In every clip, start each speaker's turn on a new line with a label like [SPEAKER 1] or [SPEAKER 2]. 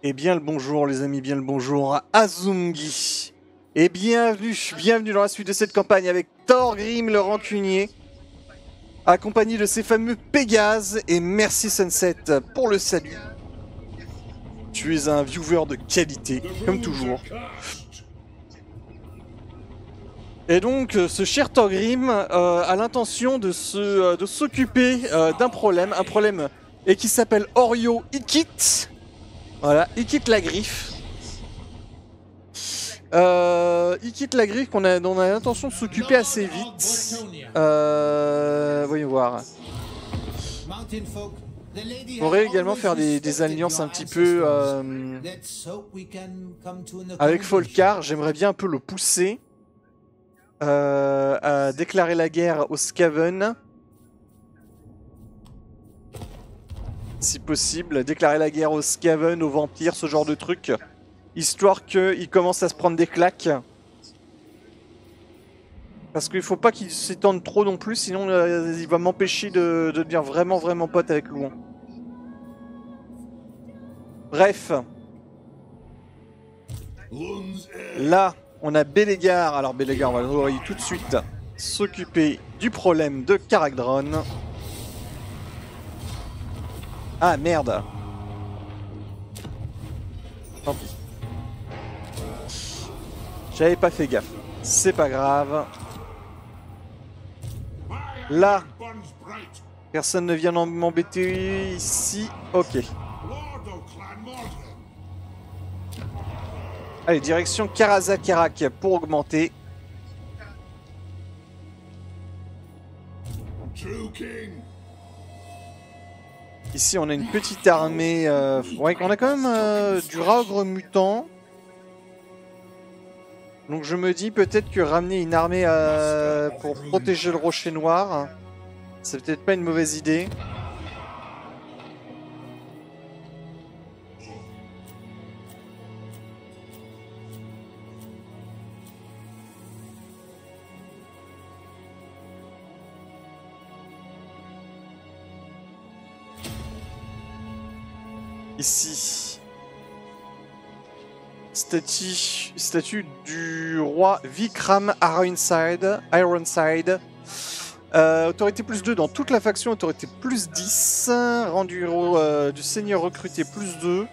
[SPEAKER 1] Et bien le bonjour les amis, bien le bonjour à Azungi. Et bienvenue dans la suite de cette campagne avec Thorgrim le rancunier, accompagné de ses fameux Pégases, et merci Sunset pour le salut. Tu es un viewer de qualité, comme toujours. Et donc ce cher Thorgrim a l'intention de s'occuper d'un problème, et qui s'appelle Orio Ikit. Voilà, il quitte la griffe. Il quitte la griffe dont on a l'intention de s'occuper assez vite. Voyons voir. On pourrait également faire des alliances un petit peu avec Folkar. J'aimerais bien un peu le pousser à déclarer la guerre aux Skaven. Si possible, déclarer la guerre aux Skaven, aux vampires, ce genre de truc, histoire qu'ils commencent à se prendre des claques. Parce qu'il faut pas qu'ils s'étendent trop non plus, sinon il va m'empêcher de devenir vraiment pote avec Louan. Bref. Là, on a Bélégar. Alors Bélégar, on va l'envoyer tout de suite s'occuper du problème de Karagdron. Ah merde. Tant pis. J'avais pas fait gaffe. C'est pas grave. Là. Personne ne vient m'embêter ici. Ok. Allez, direction Karazakarak pour augmenter. Ici, on a une petite armée. Ouais, on a quand même du Raogre mutant. Donc, je me dis peut-être que ramener une armée pour protéger le rocher noir, c'est peut-être pas une mauvaise idée. Ici, statue du roi Vikram Ironside. Autorité plus 2 dans toute la faction, autorité plus 10. Rang du seigneur recruté plus 2.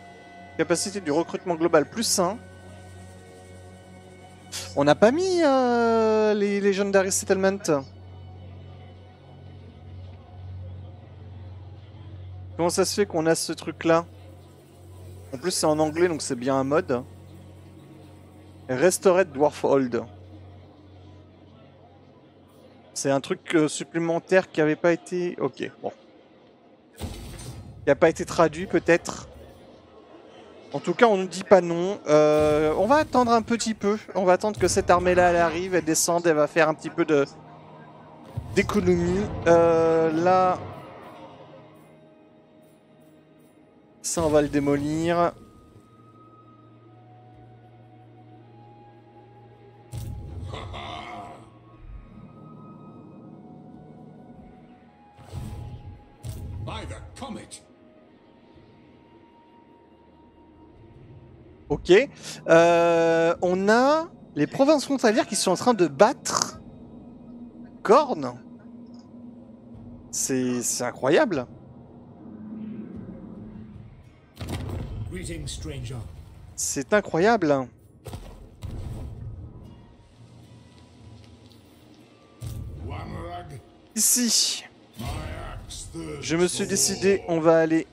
[SPEAKER 1] Capacité du recrutement global plus 1. On n'a pas mis les Legendary Settlement. Comment ça se fait qu'on a ce truc là? En plus c'est en anglais donc c'est bien un mode. Restored Dwarfhold. C'est un truc supplémentaire qui avait pas été... Ok, bon. Qui a pas été traduit peut-être. En tout cas on nous dit pas non. On va attendre un petit peu. On va attendre que cette armée là elle arrive, elle descende, elle va faire un petit peu d'économie. Là... Ça on va le démolir. Ok. On a les provinces frontalières qui sont en train de battre Khorne. C'est incroyable. C'est incroyable. Ici, je me suis décidé, on va aller...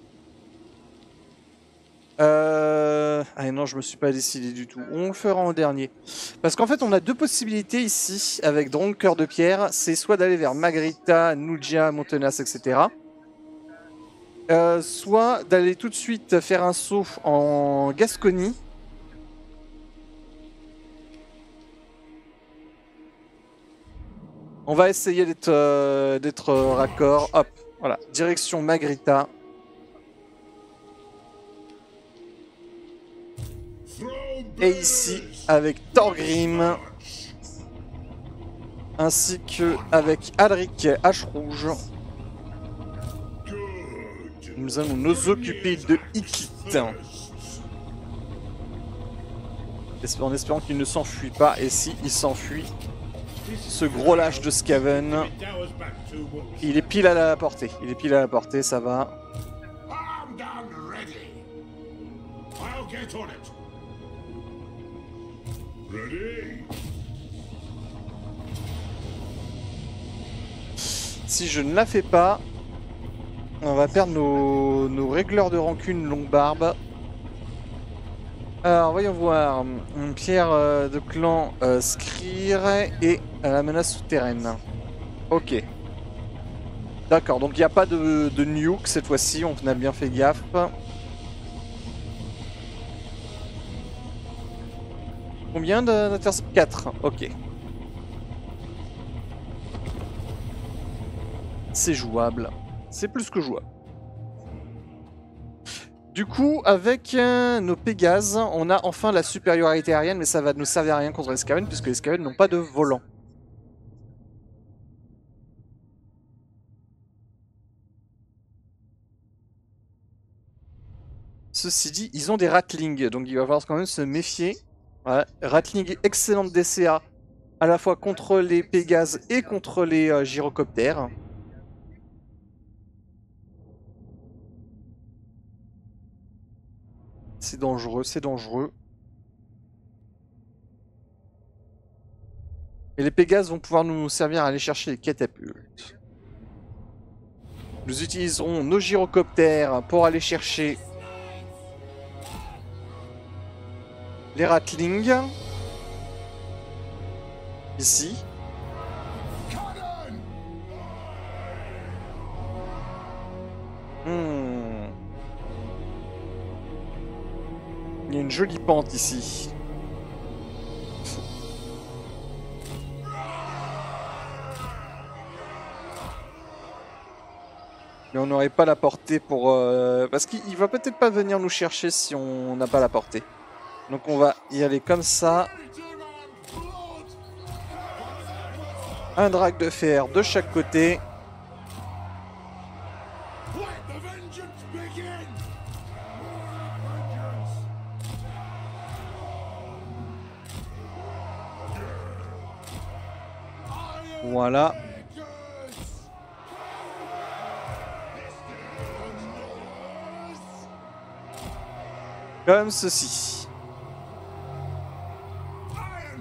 [SPEAKER 1] Ah non, je me suis pas décidé du tout. On le fera en dernier. Parce qu'en fait, on a deux possibilités ici, avec Dronk Cœur de Pierre. C'est soit d'aller vers Magrita, Nujia, Montenas, etc. Soit d'aller tout de suite faire un saut en Gascogne. On va essayer d'être raccord. Hop, voilà, direction Magrita. Et ici, avec Thorgrim, ainsi que avec Alric H Rouge, nous allons nous occuper de Ikit. En espérant qu'il ne s'enfuit pas. Et si, il s'enfuit. Ce gros lâche de Skaven. Il est pile à la portée. Il est pile à la portée, ça va. Si je ne la fais pas, on va perdre nos régleurs de rancune longue barbe. Alors voyons voir. Une pierre de clan Skryr et la menace souterraine. Ok. D'accord, donc il n'y a pas de nuke cette fois-ci, on a bien fait gaffe. Combien d'intercepts? 4, ok. C'est jouable. C'est plus que jouable. Du coup, avec nos Pégases, on a enfin la supériorité aérienne, mais ça va nous servir à rien contre les Skaven, puisque les Skaven n'ont pas de volant. Ceci dit, ils ont des Ratlings, donc il va falloir quand même se méfier. Ouais, Ratling, excellente DCA, à la fois contre les Pégases et contre les gyrocoptères. C'est dangereux, c'est dangereux. Et les Pégases vont pouvoir nous servir à aller chercher les catapultes. Nous utiliserons nos gyrocoptères pour aller chercher les Ratlings. Ici. Il y a une jolie pente ici. Mais on n'aurait pas la portée pour... Parce qu'il va peut-être pas venir nous chercher si on n'a pas la portée. Donc on va y aller comme ça. Un drag de fer de chaque côté. Voilà. Comme ceci.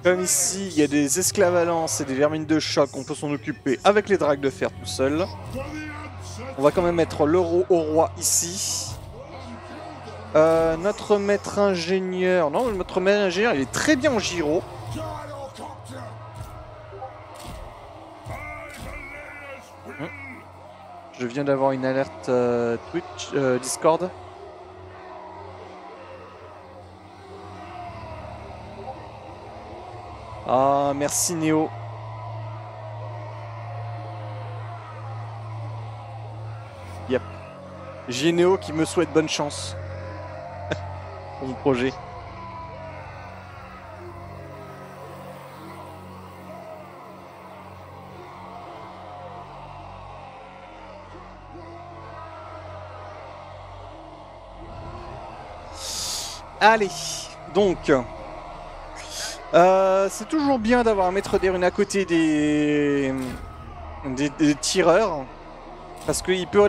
[SPEAKER 1] Comme ici, il y a des esclavalances et des vermines de choc, on peut s'en occuper avec les dragues de fer tout seul. On va quand même mettre l'euro au roi ici. Notre maître ingénieur... Non, notre maître ingénieur, il est très bien en gyro. Je viens d'avoir une alerte Twitch, Discord. Ah, merci Néo. Yep. J'ai Néo qui me souhaite bonne chance. Pour mon projet. Allez, donc... c'est toujours bien d'avoir un maître des runes à côté des tireurs. Parce qu'il peut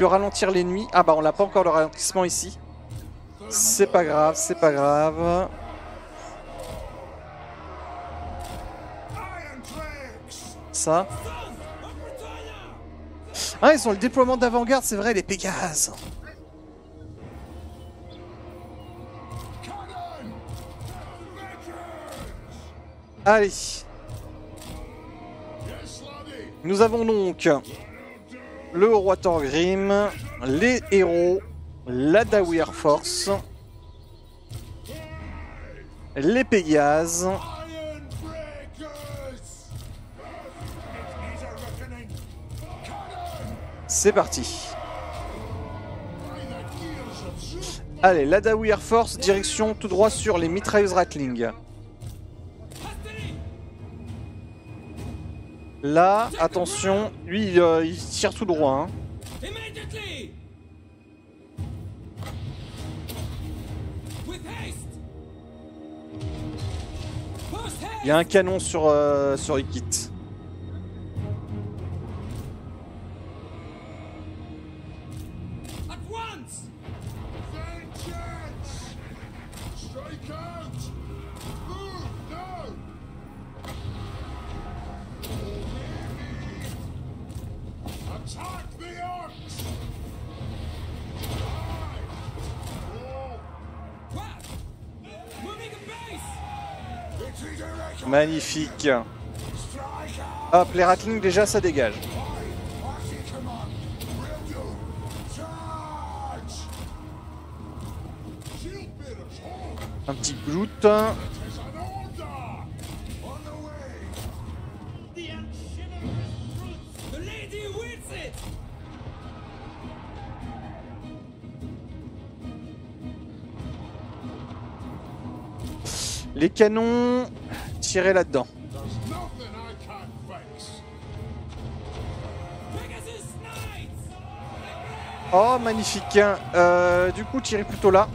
[SPEAKER 1] ralentir l'ennemi. Ah bah on n'a pas encore le ralentissement ici. C'est pas grave, c'est pas grave. Ça. Ah, ils ont le déploiement d'avant-garde, c'est vrai, les Pégases. Allez. Nous avons donc le roi Thorgrim, les héros, la Dawi Air Force, les Pégases. C'est parti. Allez, la Dawi Air Force, direction tout droit sur les mitrailleuses Ratling. Là, attention, lui il tire tout droit. Hein. Il y a un canon sur Ikit. Magnifique. Hop, les Rattlings déjà ça dégage. Un petit Groot. Les canons, tirez là-dedans. Oh, magnifique. Du coup, tirez plutôt là.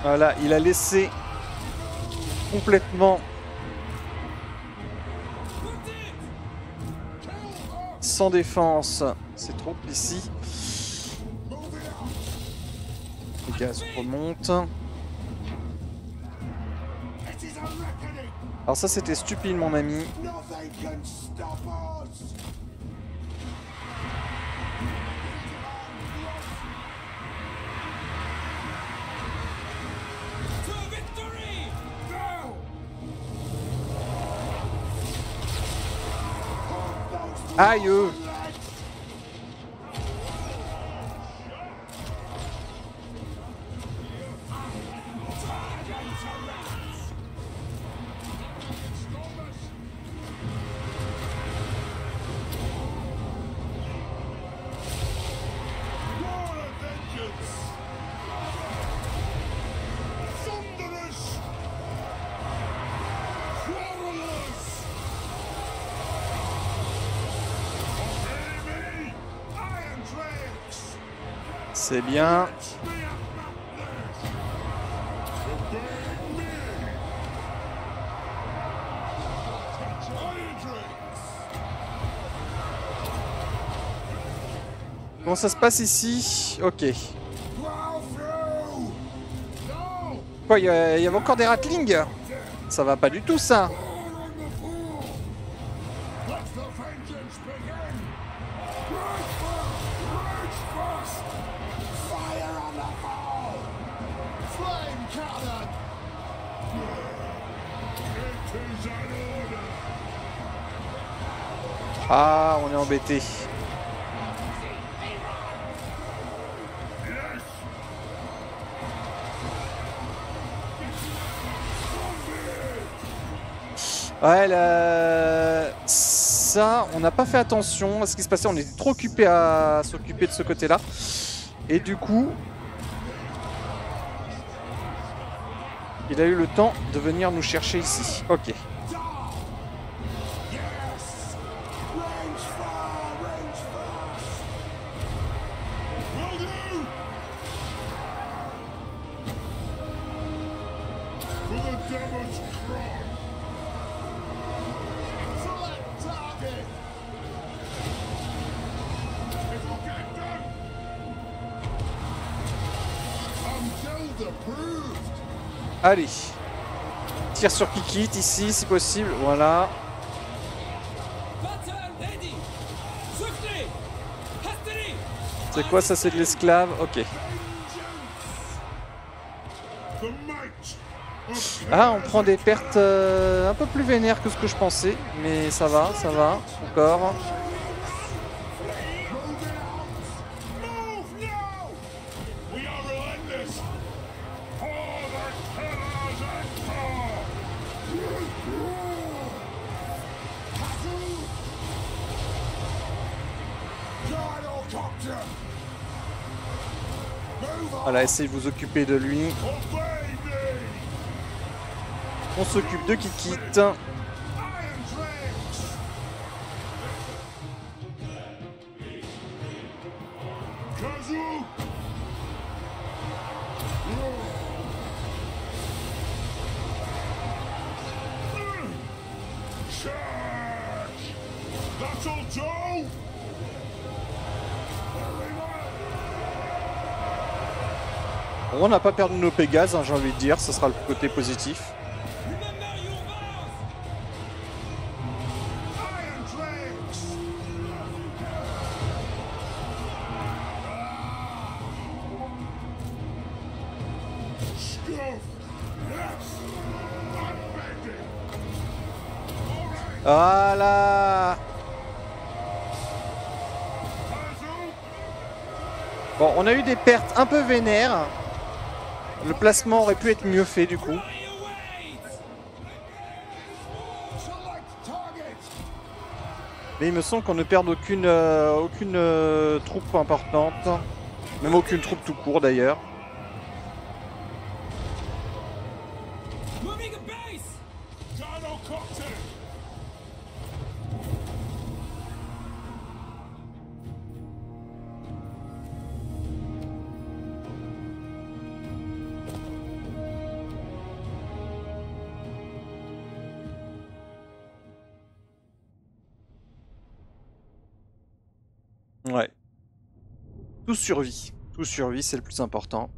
[SPEAKER 1] Voilà, il a laissé complètement sans défense. C'est trop ici. Les gaz remontent. Alors ça c'était stupide mon ami. Aïe. C'est bien. Comment ça se passe ici? Ok. Quoi, il y avait encore des Rattlings? Ça va pas du tout ça. Ah, on est embêté. Ouais, ça, on n'a pas fait attention à ce qui se passait. On était trop occupé à s'occuper de ce côté-là. Et du coup, il a eu le temps de venir nous chercher ici. Ok. Allez, tire sur Kikit ici si possible, voilà. C'est quoi ça? C'est de l'esclave, ok. Ah, on prend des pertes un peu plus vénères que ce que je pensais, mais ça va, encore. Voilà, essayez de vous occuper de lui. On s'occupe de Kikit. Bon, on n'a pas perdu nos Pégases, hein, j'ai envie de dire, ce sera le côté positif. Voilà. Bon, on a eu des pertes un peu vénères. Le placement aurait pu être mieux fait du coup. Mais il me semble qu'on ne perd aucune troupe importante. Même aucune troupe tout court d'ailleurs. Ouais. Tout survit. Tout survit, c'est le plus important.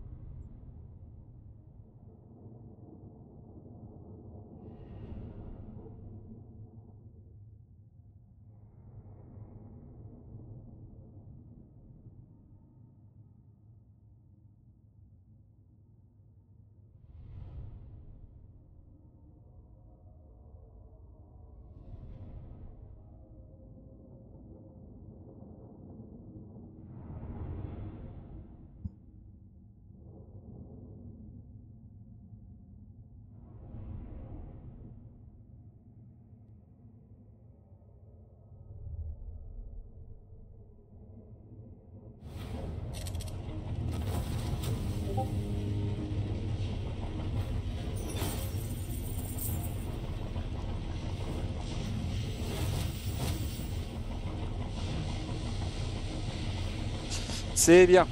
[SPEAKER 1] C'est bien.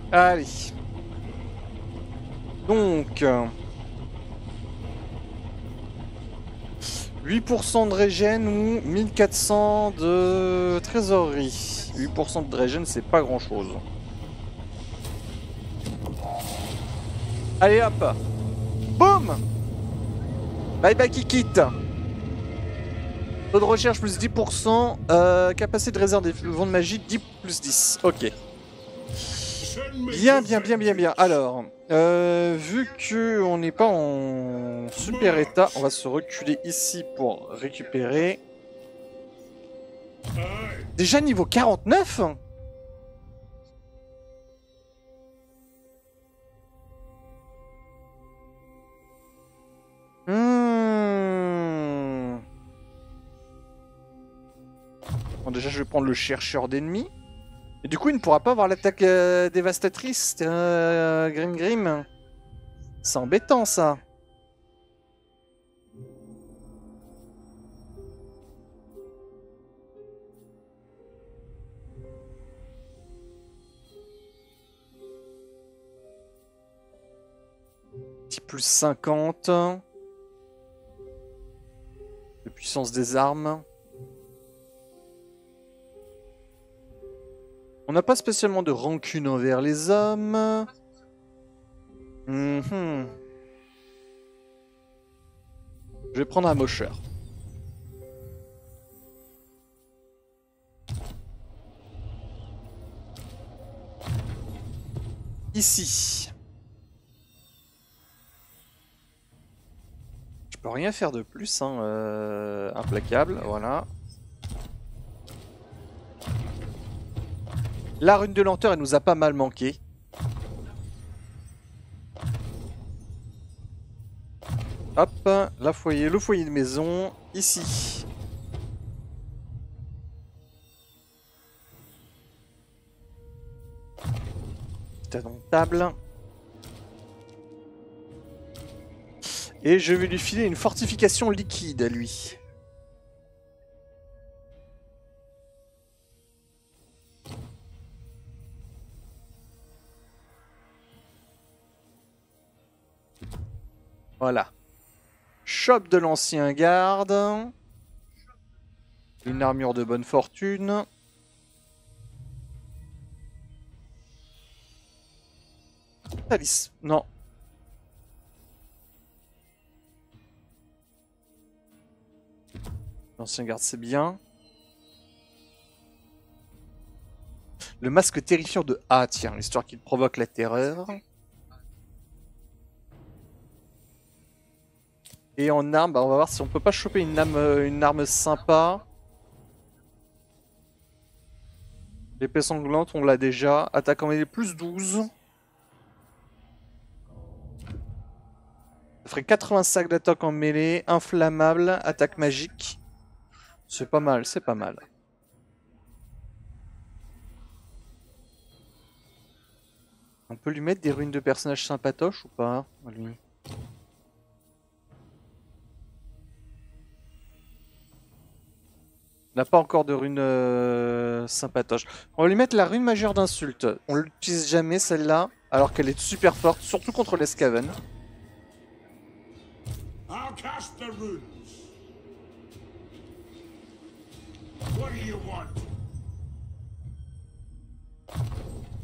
[SPEAKER 1] Allez. Donc... 8% de régène ou 1400 de trésorerie. 8% de régène, c'est pas grand chose. Allez hop. Boum. Bye bye Kikit. Taux de recherche plus 10%. Capacité de réserve des vents de magie 10 plus 10. Ok. Bien. Alors, vu qu'on n'est pas en super état, on va se reculer ici pour récupérer. Déjà niveau 49 ? Bon, déjà, je vais prendre le chercheur d'ennemis. Et du coup, il ne pourra pas avoir l'attaque dévastatrice, Grim. C'est embêtant, ça. Petit plus 50. De puissance des armes. On n'a pas spécialement de rancune envers les hommes. Je vais prendre un mocheur. Ici. Je peux rien faire de plus, hein. Implacable, voilà. La rune de lenteur, elle nous a pas mal manqué. Hop, le foyer de maison, ici. Table. Et je vais lui filer une fortification liquide à lui. Voilà. Shop de l'ancien garde. Une armure de bonne fortune. Alice, non. L'ancien garde, c'est bien. Le masque terrifiant de A, tiens, l'histoire qui provoque la terreur. Et en arme, bah on va voir si on peut pas choper une arme sympa. L'épée sanglante, on l'a déjà. Attaque en mêlée plus 12. Ça ferait 85 d'attaque en mêlée. Inflammable, attaque magique. C'est pas mal, c'est pas mal. On peut lui mettre des runes de personnages sympatoches ou pas, lui? On n'a pas encore de rune sympatoche. On va lui mettre la rune majeure d'insulte. On l'utilise jamais celle-là, alors qu'elle est super forte, surtout contre les Skaven.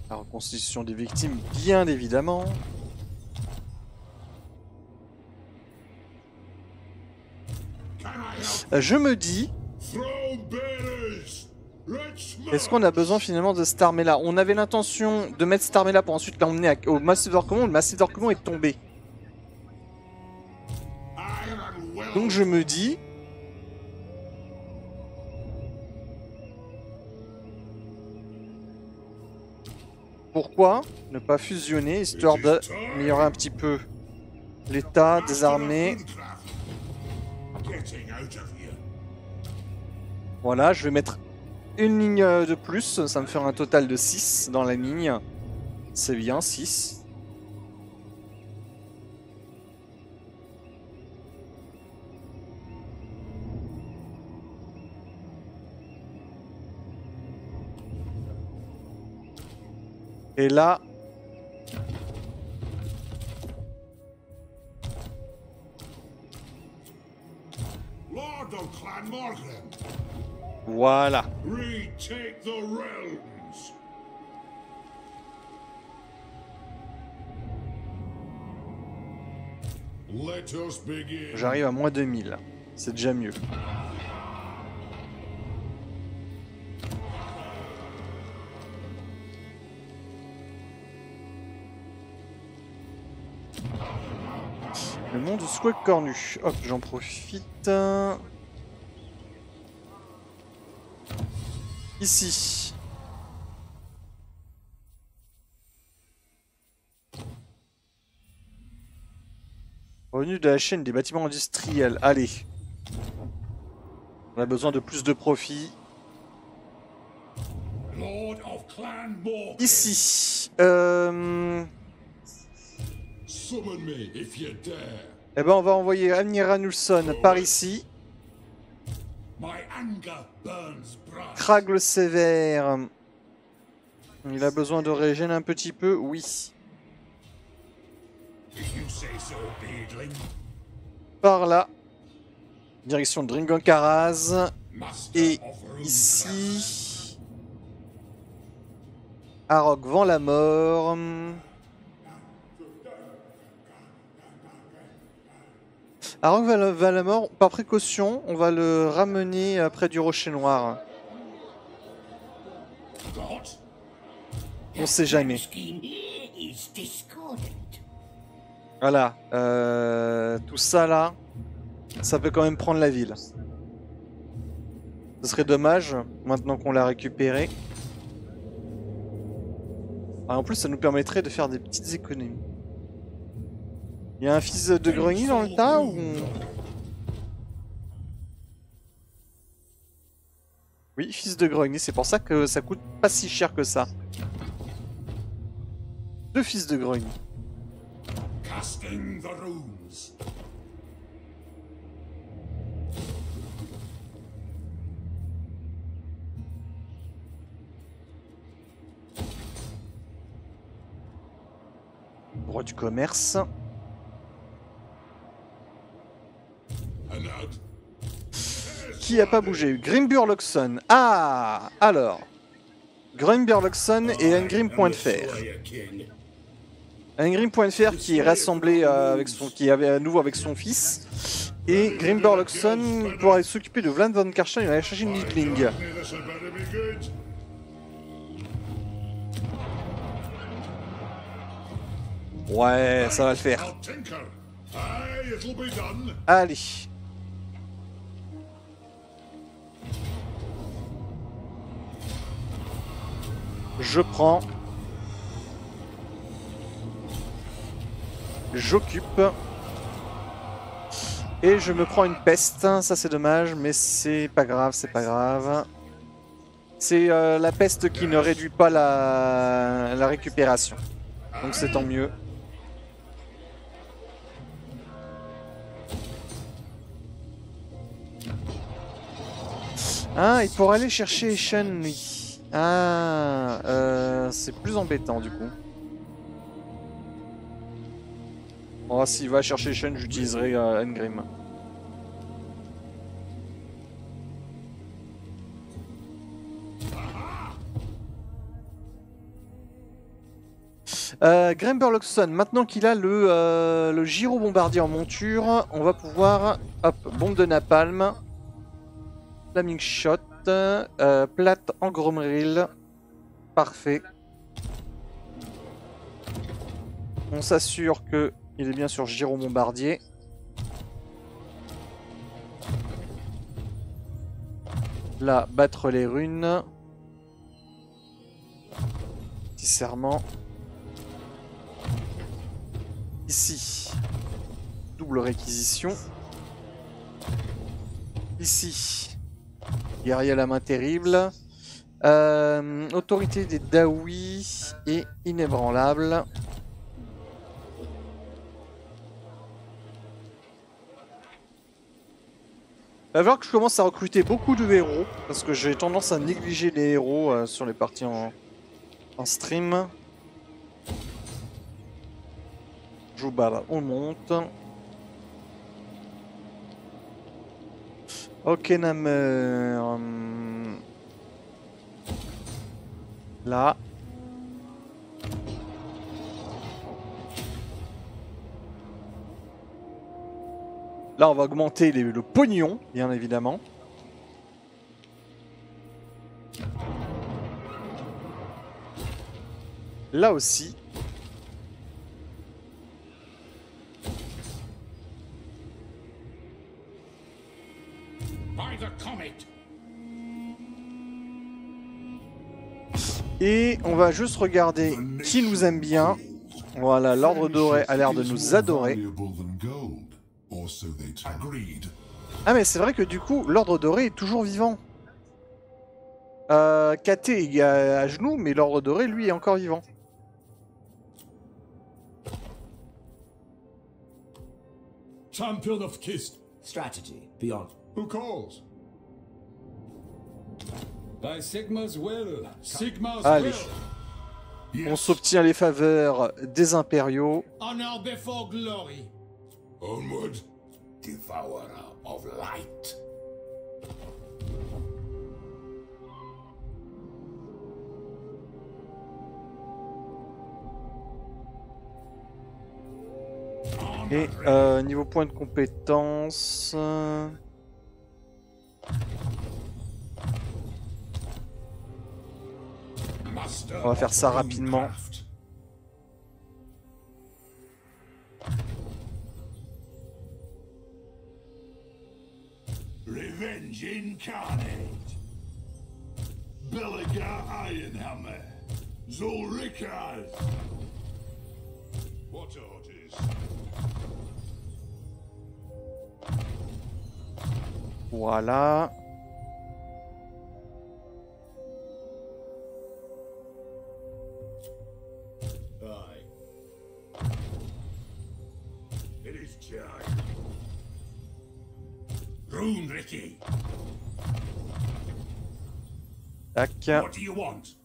[SPEAKER 1] La reconstitution des victimes, bien évidemment. Je me dis... Est-ce qu'on a besoin finalement de cette armée-là? On avait l'intention de mettre cette armée-là pour ensuite l'emmener au Massif d'Orcomont. Le Massif d'Orcomont est tombé. Donc je me dis... Pourquoi ne pas fusionner, histoire d'améliorer un petit peu l'état des armées? Voilà, je vais mettre une ligne de plus, ça me fera un total de 6 dans la ligne. C'est bien, 6. Et là... Voilà. J'arrive à moins 2000. C'est déjà mieux. Le monde Squawk Cornu. Hop, j'en profite. Ici. Revenu de la chaîne des bâtiments industriels. Allez. On a besoin de plus de profit. Ici. Eh ben on va envoyer Amnira Nulson par ici. Krag le sévère. Il a besoin de régène un petit peu, oui. Par là. Direction de Dringankaraz. Et ici... Arok vend la mort. Arok va la mort, par précaution, on va le ramener près du rocher noir. On sait jamais. Voilà, tout ça là, ça peut quand même prendre la ville. Ce serait dommage, maintenant qu'on l'a récupéré. Ah, en plus, ça nous permettrait de faire des petites économies. Il y a un fils de grenier dans le tas ou... Oui, fils de grenier, c'est pour ça que ça coûte pas si cher que ça. 2 fils de grenier. Roi du commerce. qui a pas bougé? Grimburloxon. Ah, alors. Grimburloxon et Engrim.fr. Engrim.fr qui est rassemblé qui avait à nouveau avec son fils. Et Grimburloxon pourrait s'occuper de Vlad von Karstein, il va aller chercher une Littling. Ouais, ça va le faire. Allez. Je prends. J'occupe. Et je me prends une peste. Ça c'est dommage, mais c'est pas grave, c'est pas grave. C'est la peste qui ne réduit pas la récupération. Donc c'est tant mieux. Ah, il pourrait aller chercher Shen, lui. Ah, c'est plus embêtant du coup. Oh, s'il va chercher Shen, j'utiliserai Engrim. Grimburloxon, maintenant qu'il a le gyro-bombardier en monture, on va pouvoir... Hop, bombe de napalm. Flaming shot. Plate en gromril. Parfait. On s'assure que il est bien sur gyro-bombardier. Là, battre les runes. Petit serment. Ici, double réquisition. Ici, guerrier à la main terrible. Autorité des Daoui et inébranlable. Il va falloir que je commence à recruter beaucoup de héros, parce que j'ai tendance à négliger les héros sur les parties en stream. Joubal, on monte. Ok, Namer. Là. Là, on va augmenter le pognon, bien évidemment. Là aussi. Et on va juste regarder qui nous aime bien. Voilà, l'Ordre Doré a l'air de nous adorer. Ah mais c'est vrai que du coup, l'Ordre Doré est toujours vivant. KT est à genoux, mais l'Ordre Doré, lui, est encore vivant.
[SPEAKER 2] Champion of Kist. Strategy beyond. Who calls? By Sigma's will. Sigma's
[SPEAKER 1] Allez.
[SPEAKER 2] will.
[SPEAKER 1] On s'obtient les faveurs des impériaux.
[SPEAKER 2] Honor before glory. Onward, devourer of light.
[SPEAKER 1] Et niveau point de compétence... On va faire ça rapidement.
[SPEAKER 2] Revenge incarnate. Belliger Ironhammer. Zulrikas. What orders?
[SPEAKER 1] Voilà.
[SPEAKER 2] Ricky.
[SPEAKER 1] Tac.
[SPEAKER 2] What do you want?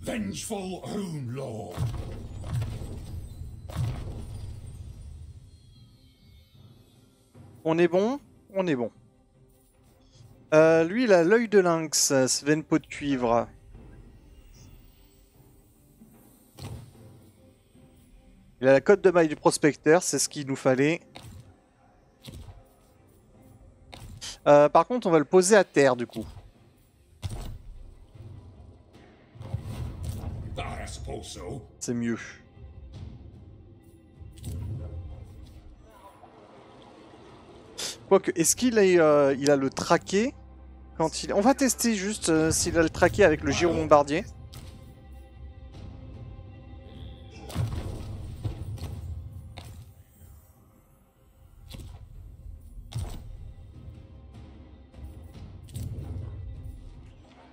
[SPEAKER 2] Vengeful Rune Lord.
[SPEAKER 1] On est bon? On est bon. Lui, il a l'œil de lynx, Sven Peau de cuivre. Il a la cote de maille du prospecteur, c'est ce qu'il nous fallait. Par contre, on va le poser à terre, du coup.
[SPEAKER 2] I suppose so.
[SPEAKER 1] C'est mieux. Quoique, est-ce qu'il a, il a le traqué quand il... On va tester juste s'il a le traqué avec le gyro bombardier.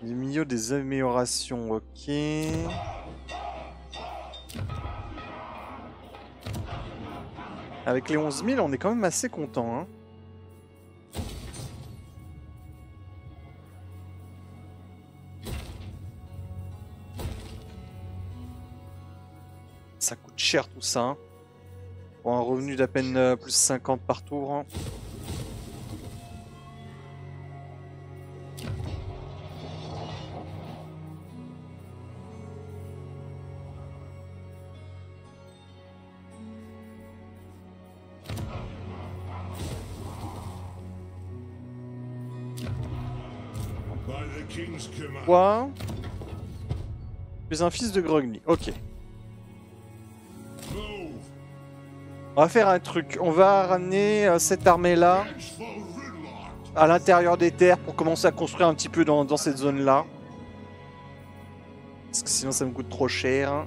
[SPEAKER 1] Les milieux des améliorations, ok. Avec les 11 000, on est quand même assez content, hein. Ça coûte cher tout ça, hein. Pour un revenu d'à peine plus 50 par tour, hein.
[SPEAKER 2] By the king's command.
[SPEAKER 1] Quoi? Tu es un fils de Grogny, ok.
[SPEAKER 2] Move.
[SPEAKER 1] On va faire un truc, on va ramener cette armée-là
[SPEAKER 2] Edge for Ridlock.
[SPEAKER 1] à l'intérieur des terres pour commencer à construire un petit peu dans cette zone-là. Parce que sinon ça me coûte trop cher.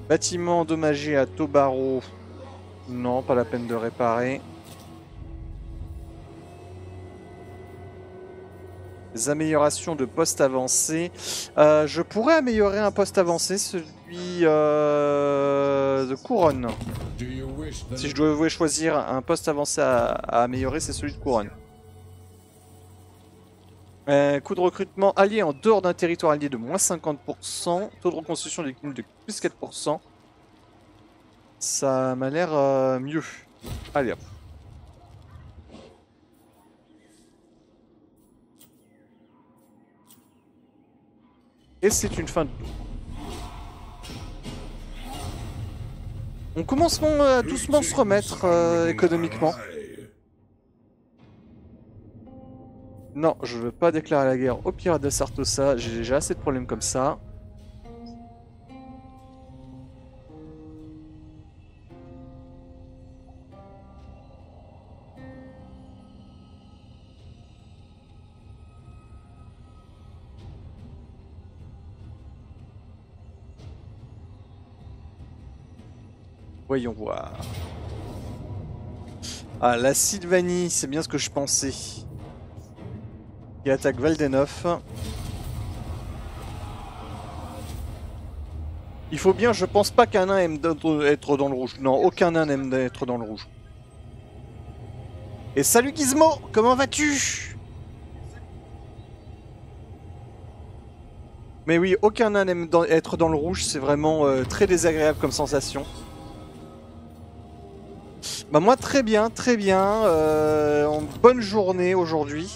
[SPEAKER 1] Bâtiment endommagé à Tobaro. Non, pas la peine de réparer. Des améliorations de poste avancé. Je pourrais améliorer un poste avancé, celui de Couronne.
[SPEAKER 2] Do you wish the
[SPEAKER 1] Si je devais choisir un poste avancé à améliorer, c'est celui de Couronne. Coût de recrutement allié en dehors d'un territoire allié de moins 50%. Taux de reconstruction des cliniques de plus 4%. Ça m'a l'air mieux. Allez hop. Et c'est une fin de tour. On commence à doucement se remettre économiquement. Non, je veux pas déclarer la guerre aux pirates de Sartosa, j'ai déjà assez de problèmes comme ça. Voyons voir. Ah, la Sylvanie, c'est bien ce que je pensais. Qui attaque Valdenov. Il faut bien, je pense pas qu'un nain aime être dans le rouge. Non, aucun nain n'aime être dans le rouge. Et salut Gizmo, comment vas-tu? Mais oui, aucun nain n'aime être dans le rouge, c'est vraiment très désagréable comme sensation. Bah moi très bien, bonne journée aujourd'hui.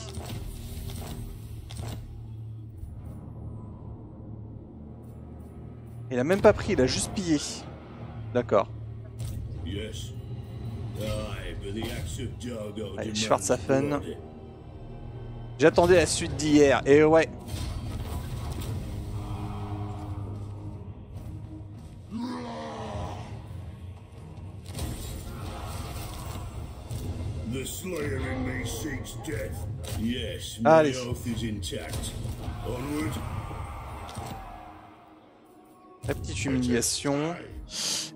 [SPEAKER 1] Il a même pas pris, il a juste pillé. D'accord.
[SPEAKER 2] Yes. Aye, but the axe of Jargo
[SPEAKER 1] Allez,
[SPEAKER 2] demands
[SPEAKER 1] Schwarzhafen.
[SPEAKER 2] blood.
[SPEAKER 1] J'attendais la suite d'hier, et ouais.
[SPEAKER 2] The slayer in me seeks death. Yes, my
[SPEAKER 1] Allez.
[SPEAKER 2] oath is intact. Onward.
[SPEAKER 1] La petite humiliation.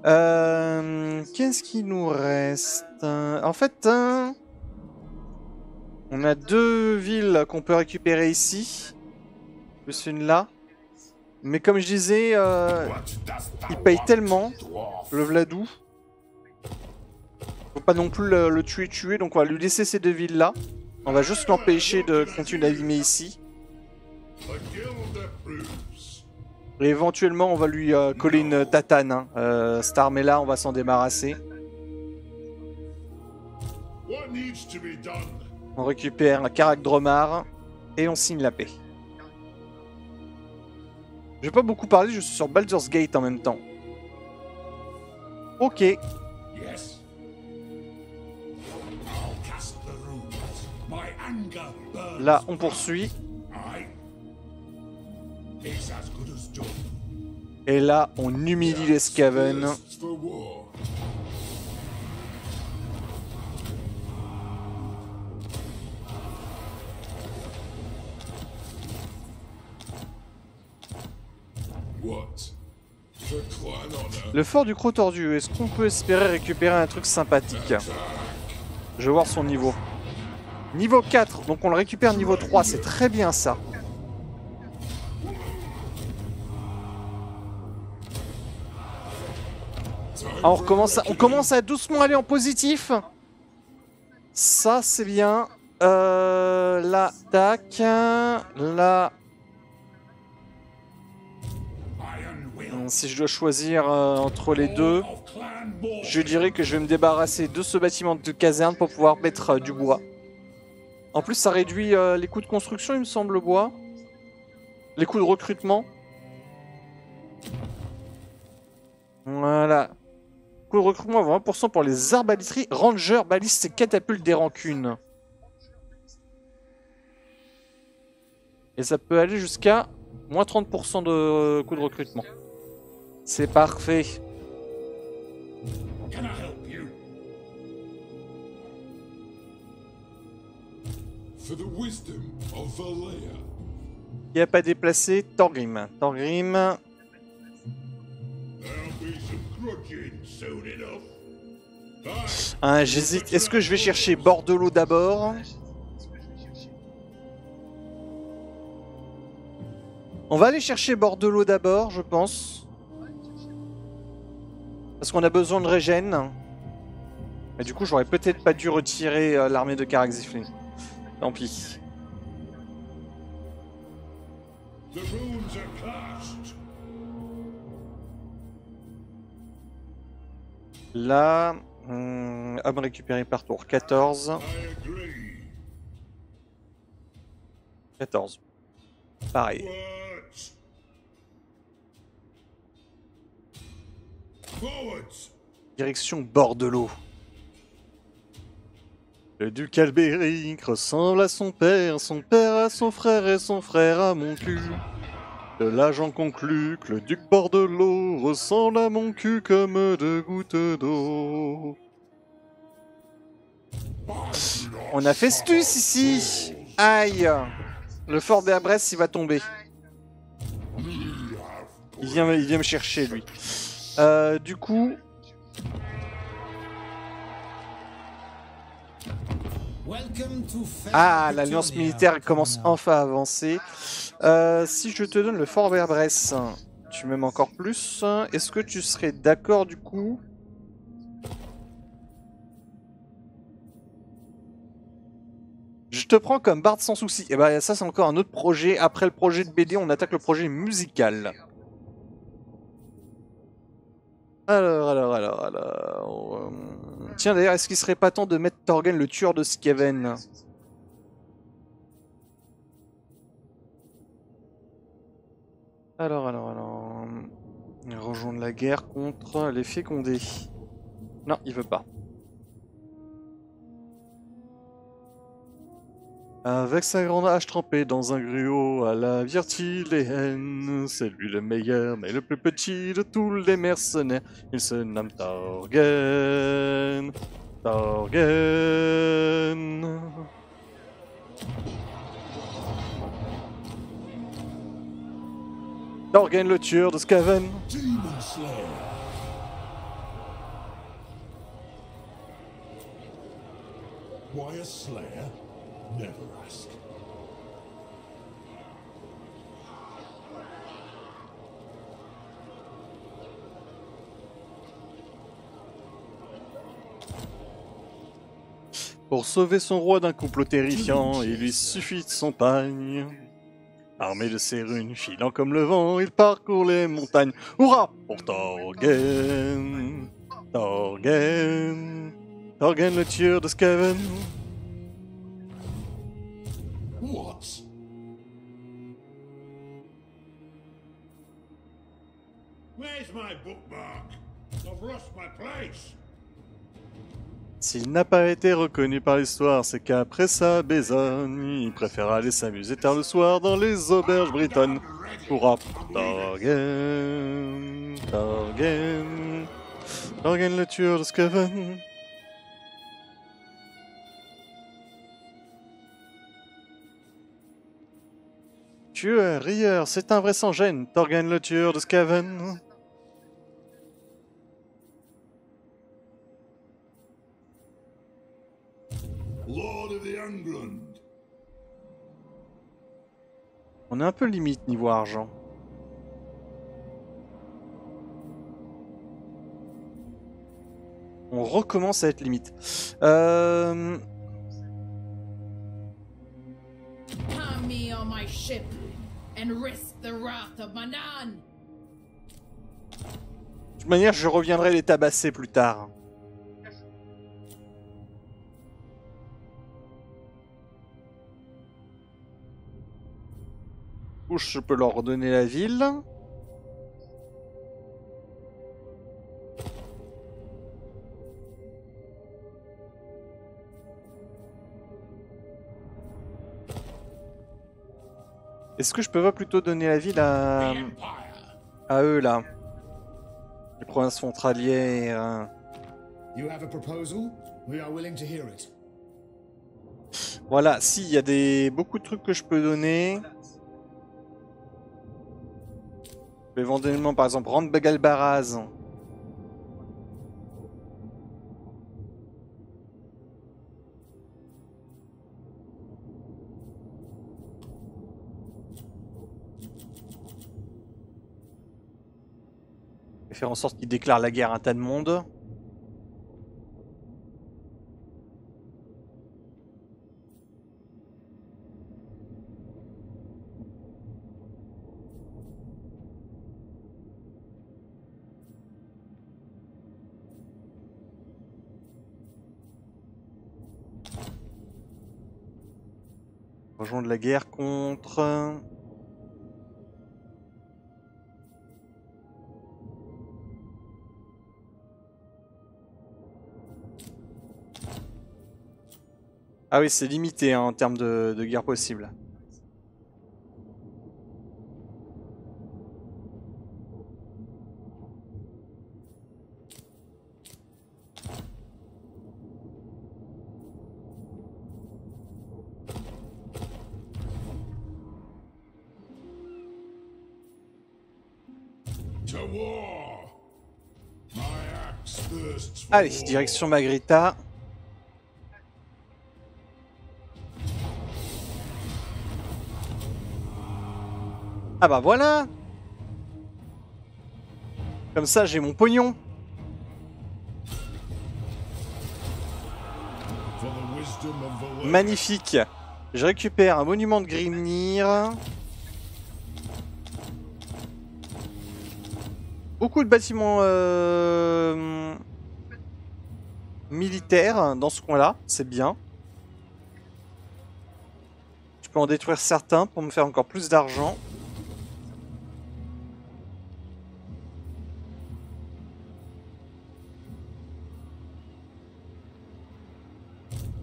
[SPEAKER 1] Qu'est-ce qu'il nous reste? En fait, on a deux villes qu'on peut récupérer ici. Plus une là. Mais comme je disais, il paye tellement, le Vladou. Faut pas non plus le tuer, donc on va lui laisser ces deux villes là. On va juste l'empêcher de continuer d'abîmer ici.
[SPEAKER 2] A guild approves.
[SPEAKER 1] Et éventuellement, on va lui coller une tatane. Hein. Cette armée-là, on va s'en débarrasser.
[SPEAKER 2] What needs to be done?
[SPEAKER 1] On récupère un Karak Dromar et on signe la paix. Je vais pas beaucoup parler, je suis sur Baldur's Gate en même temps. Ok.
[SPEAKER 2] Yes. I'll cast the runes. My anger burns.
[SPEAKER 1] Là, on poursuit.
[SPEAKER 2] Aye. It's as good as done.
[SPEAKER 1] Et là, on humilie les Skaven.
[SPEAKER 2] Fists for war. What? The clan honor.
[SPEAKER 1] Le fort du Croc Tordu, est-ce qu'on peut espérer récupérer un truc sympathique? Je vais voir son niveau. Niveau 4, donc on le récupère niveau 3, c'est très bien ça. Ah, on commence à doucement aller en positif. Ça, c'est bien. Là, tac. Là, si je dois choisir entre les deux, je dirais que je vais me débarrasser de ce bâtiment de caserne pour pouvoir mettre du bois. En plus, ça réduit les coûts de construction, il me semble, le bois. Les coûts de recrutement. Voilà. Coût de recrutement, 20% pour les arbalétries, rangers, balistes et catapultes des rancunes. Et ça peut aller jusqu'à moins 30% de coût de recrutement. C'est parfait.
[SPEAKER 2] Can I help you? For the wisdom of Valea.
[SPEAKER 1] Il n'y a pas déplacé, Thorgrim. Thorgrim.
[SPEAKER 2] There'll be some grudging soon enough.
[SPEAKER 1] Hein, j'hésite. Est-ce que je vais chercher Bordelot d'abord? On va aller chercher Bordelot d'abord, je pense. Parce qu'on a besoin de régène. Et du coup, j'aurais peut-être pas dû retirer l'armée de Karak Ziflin. Tant pis.
[SPEAKER 2] The runes are cast.
[SPEAKER 1] Là, homme récupéré par tour. 14.
[SPEAKER 2] I agree.
[SPEAKER 1] 14. Pareil.
[SPEAKER 2] What? Forwards.
[SPEAKER 1] Direction Bordelot. Le duc Albéric ressemble à son père à son frère et son frère à mon cul. De là j'en conclus que le duc Bordelot ressemble à mon cul comme deux gouttes d'eau. On a Festus ici. Aïe. Le fort d'Abrès il va tomber. Il vient me chercher lui. Du coup... Ah, l'alliance militaire commence enfin à avancer. Si je te donne le fort Berbresse, tu m'aimes encore plus. Est-ce que tu serais d'accord du coup? Je te prends comme barde sans souci. Et bah ça c'est encore un autre projet. Après le projet de BD, on attaque le projet musical. Alors... Tiens d'ailleurs, est-ce qu'il serait pas temps de mettre Thorgen le tueur de Skaven? Alors... Rejoindre la guerre contre les fécondés. Non, il veut pas. Avec sa grande hache trempée dans un gruau à la Virtiléenne, c'est lui le meilleur, mais le plus petit de tous les mercenaires. Il se nomme Thorgen. Thorgen. Thorgen le tueur de Skaven.
[SPEAKER 2] Demon Slayer. Why a slayer? Never ask.
[SPEAKER 1] Pour sauver son roi d'un complot terrifiant, il lui suffit de son pagne. Armé de ses runes, filant comme le vent, il parcourt les montagnes. Hurrah pour Torgen! Torgen! Torgen le tueur de Skaven!
[SPEAKER 2] What? Where's my bookmark? I've lost my place.
[SPEAKER 1] S'il n'a pas été reconnu par l'histoire, c'est qu'après sa besogne, il préfère aller s'amuser tard le soir dans les auberges bretonnes. Hurrah pour Torgen! Torgen! Torgen le tueur de Skaven! Tueur, rieur, c'est un vrai sans gêne, Torgen le tueur de Skaven.
[SPEAKER 2] Lord of the England.
[SPEAKER 1] On est un peu limite niveau argent. On recommence à être limite.
[SPEAKER 3] Harm me on my ship and risk the wrath of Manan.
[SPEAKER 1] De toute manière, je reviendrai les tabasser plus tard. Ou je peux leur redonner la ville. Est-ce que je peux pas plutôt donner la ville à eux là? Les provinces frontalières.
[SPEAKER 4] You have a proposal? We are willing to hear it.
[SPEAKER 1] Voilà, si, il y a beaucoup de trucs que je peux donner. Je peux éventuellement, par exemple, rendre Galbaraz. Et faire en sorte qu'il déclare la guerre à un tas de monde. Rejoindre la guerre contre... Ah oui, c'est limité hein, en termes de guerre possible.
[SPEAKER 2] To war. My axe thirsts for
[SPEAKER 1] Allez,
[SPEAKER 2] war.
[SPEAKER 1] direction Magrita. Ah bah voilà. Comme ça, j'ai mon pognon.
[SPEAKER 2] For the wisdom of Valyria.
[SPEAKER 1] Magnifique. Je récupère un monument de Grimnir. Beaucoup de bâtiments militaires dans ce coin-là, c'est bien. Je peux en détruire certains pour me faire encore plus d'argent.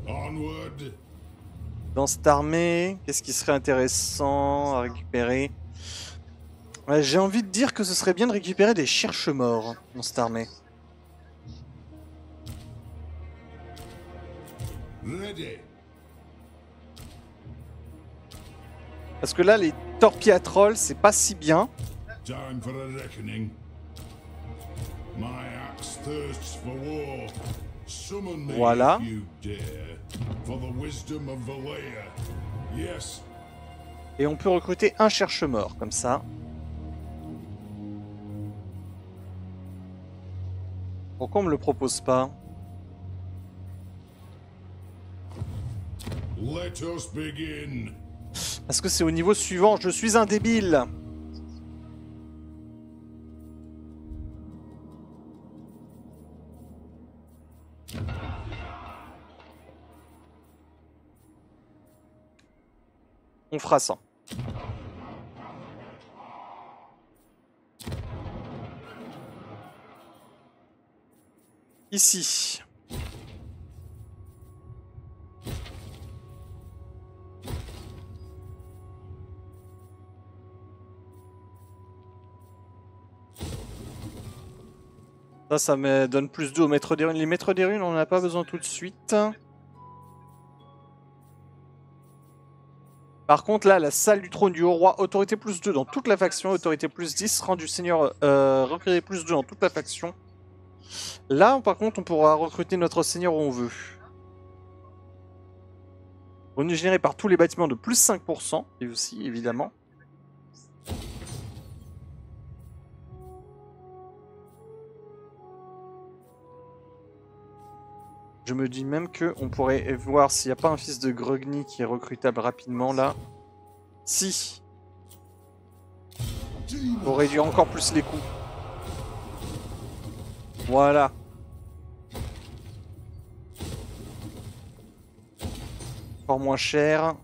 [SPEAKER 2] Onward.
[SPEAKER 1] Dans cette armée, qu'est-ce qui serait intéressant à récupérer? Ouais, j'ai envie de dire que ce serait bien de récupérer des cherche-morts dans cette armée.
[SPEAKER 2] Ready.
[SPEAKER 1] Parce que là, les torpiatrolls, c'est pas si bien.
[SPEAKER 2] Time for a reckoning. My axe thirsts for war. Summon me
[SPEAKER 1] Voilà.
[SPEAKER 2] if you dare. For the wisdom of Valyria. Yes.
[SPEAKER 1] Et on peut recruter un cherche-mort, comme ça. Pourquoi on me le propose pas?
[SPEAKER 2] Let us begin.
[SPEAKER 1] Est-ce que c'est au niveau suivant? Je suis un débile. On fera ça. Ici. Ça me donne plus d'eau au maître des runes. Les maîtres des runes, on n'en a pas besoin tout de suite. Par contre, là, la salle du trône du haut roi, autorité plus 2 dans toute la faction, autorité plus 10, rang du seigneur, recruter plus 2 dans toute la faction. Là, par contre, on pourra recruter notre seigneur où on veut. Revenu généré par tous les bâtiments de plus 5%, et aussi, évidemment. Je me dis même qu'on pourrait voir s'il n'y a pas un fils de Grogny qui est recrutable rapidement, là. Si. Pour réduire encore plus les coûts. Voilà. Encore moins cher.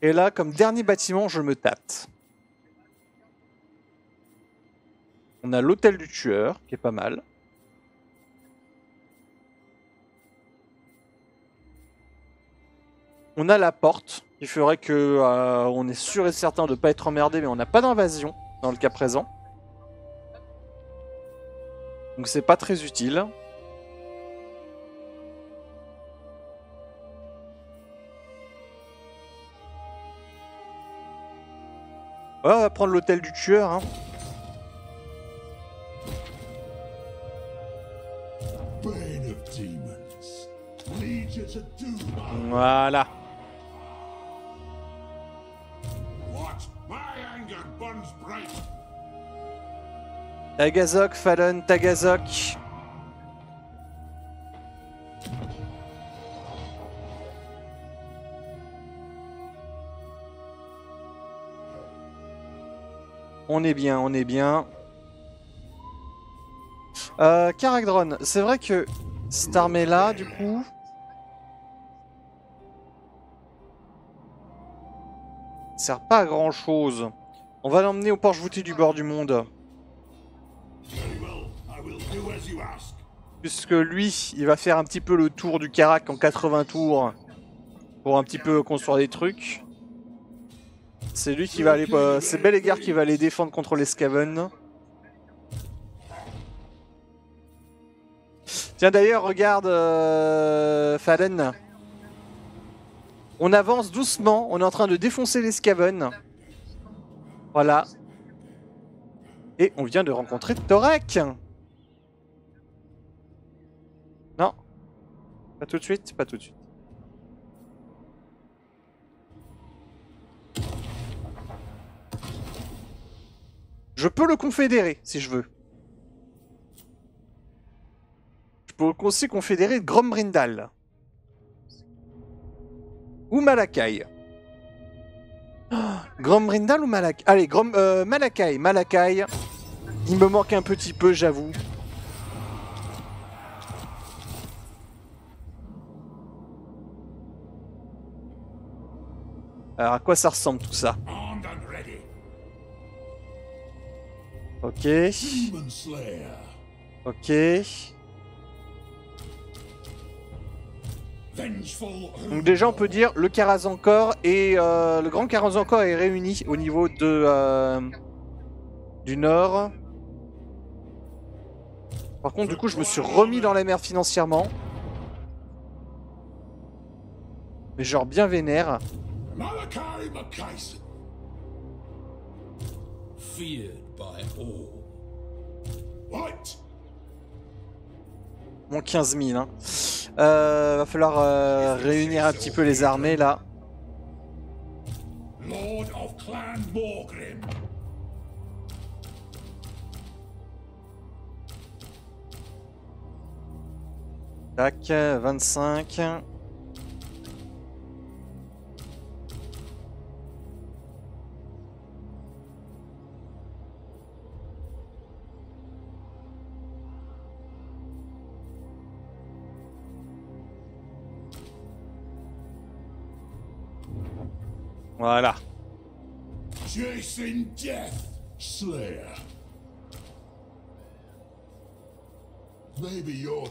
[SPEAKER 1] Et là, comme dernier bâtiment, je me tâte. On a l'hôtel du tueur, qui est pas mal. On a la porte, qui ferait que on est sûr et certain de ne pas être emmerdé, mais on n'a pas d'invasion dans le cas présent. Donc c'est pas très utile. Ouais, on va prendre l'hôtel du tueur. Hein. Voilà. Tagazok, Fallon, Tagazok. On est bien, on est bien. Karagdron, c'est vrai que cette armée-là, du coup... sert pas à grand-chose. On va l'emmener au porche voûté du bord du monde. Puisque lui, il va faire un petit peu le tour du Karak en 80 tours pour un petit peu construire des trucs. C'est lui qui va aller... c'est Bellegarde qui va aller défendre contre les Skaven. Tiens d'ailleurs, regarde Fallen. On avance doucement, on est en train de défoncer les Skaven. Voilà. Et on vient de rencontrer Torek. Non. Pas tout de suite, pas tout de suite. Je peux le confédérer, si je veux. Je peux aussi confédérer Grombrindal. Ou Malakai. Oh, Grombrindal ou Malakai? Allez, Malakai. Malakai. Il me manque un petit peu, j'avoue. Alors, à quoi ça ressemble tout ça? Ok. Ok. Donc déjà on peut dire le Karazankor et le grand Karazankor est réuni au niveau de du nord. Par contre du coup je me suis remis dans la mer financièrement. Mais genre bien vénère. Mon 15 000 hein. Va falloir réunir un petit peu les armées là. Tac, 25. Voilà.
[SPEAKER 2] Chasing death, Slayer. Maybe you're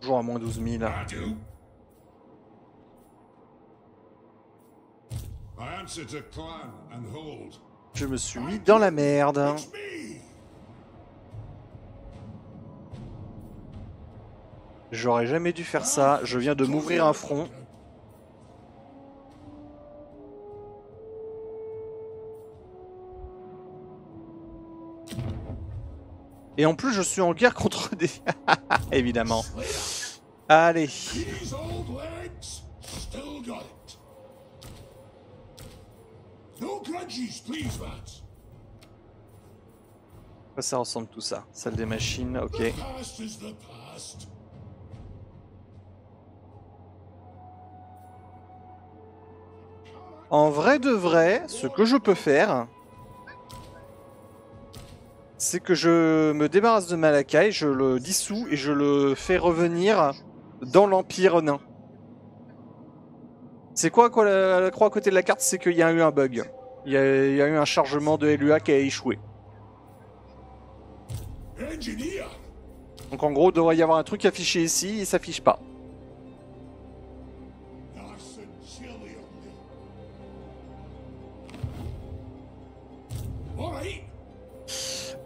[SPEAKER 1] Toujours à moins 12 000.
[SPEAKER 2] I do. I answer to clan and hold.
[SPEAKER 1] Je me suis mis dans la merde.
[SPEAKER 2] It's me.
[SPEAKER 1] J'aurais jamais dû faire ça. Je viens de m'ouvrir un front. Et en plus, je suis en guerre contre des... Évidemment. Allez.
[SPEAKER 2] These old legs still got it. No grudges, please, lads.
[SPEAKER 1] À quoi ça ressemble tout ça? Salle des machines, ok.
[SPEAKER 2] The past is the past.
[SPEAKER 1] En vrai de vrai, ce que je peux faire, c'est que je me débarrasse de Malakai, je le dissous et je le fais revenir dans l'Empire nain. C'est quoi la croix à côté de la carte? C'est qu'il y a eu un bug. Il y a eu un chargement de LUA qui a échoué.
[SPEAKER 2] Engineer.
[SPEAKER 1] Donc en gros, il devrait y avoir un truc affiché ici, il s'affiche pas.
[SPEAKER 2] Nice and chilly on me. All right.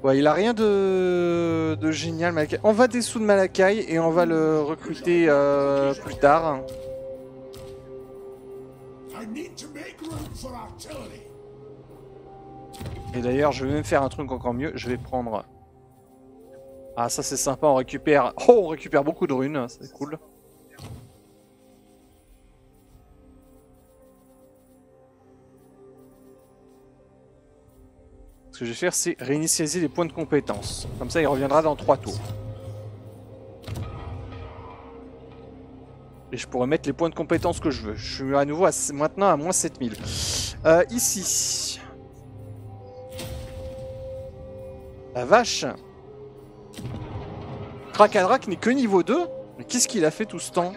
[SPEAKER 1] Ouais, il a rien de génial, Malakai. On va dessoudre Malakai et on va le recruter plus tard.
[SPEAKER 2] I need to make room for artillery.
[SPEAKER 1] Et d'ailleurs, je vais même faire un truc encore mieux. Je vais prendre... Ah, ça c'est sympa, on récupère... Oh, on récupère beaucoup de runes, c'est cool. Ce que je vais faire, c'est réinitialiser les points de compétence. Comme ça, il reviendra dans 3 tours. Et je pourrais mettre les points de compétence que je veux. Je suis à nouveau maintenant à moins 7000. Ici. La vache. Krakadrak n'est que niveau 2. Mais qu'est-ce qu'il a fait tout ce temps?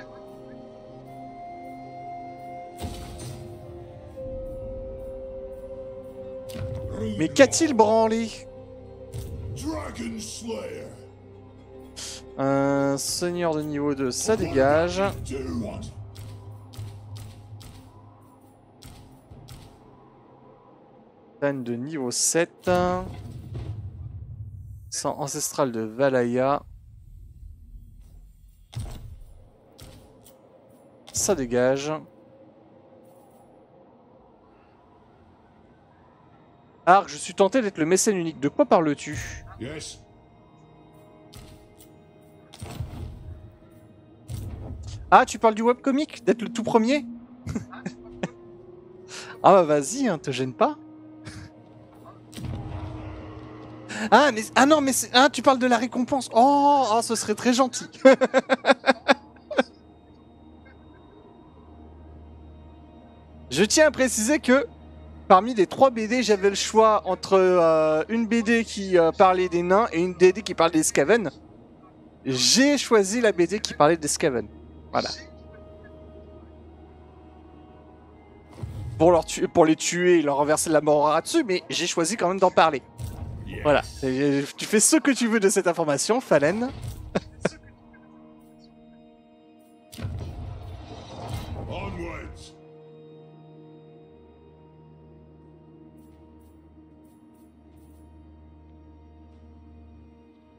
[SPEAKER 1] Mais qu'a-t-il branlé?
[SPEAKER 2] Dragon Slayer.
[SPEAKER 1] Un seigneur de niveau 2, ça dégage.
[SPEAKER 2] Do.
[SPEAKER 1] Dan de niveau 7. Sang ancestral de Valaya. Ça dégage. Arc, je suis tenté d'être le mécène unique. De quoi parles-tu?
[SPEAKER 2] Yes.
[SPEAKER 1] Ah, tu parles du webcomic? D'être le tout premier? Ah bah vas-y, hein, te gêne pas. Ah, mais... Ah non, mais ah, tu parles de la récompense. Oh, oh, ce serait très gentil. Je tiens à préciser que parmi les 3 BD, j'avais le choix entre une BD qui parlait des nains et une BD qui parlait des Skaven. J'ai choisi la BD qui parlait des Skaven. Voilà. Pour les tuer et leur renverser la mort dessus, mais j'ai choisi quand même d'en parler. Voilà. Tu fais ce que tu veux de cette information, Fallen.
[SPEAKER 2] Onwards.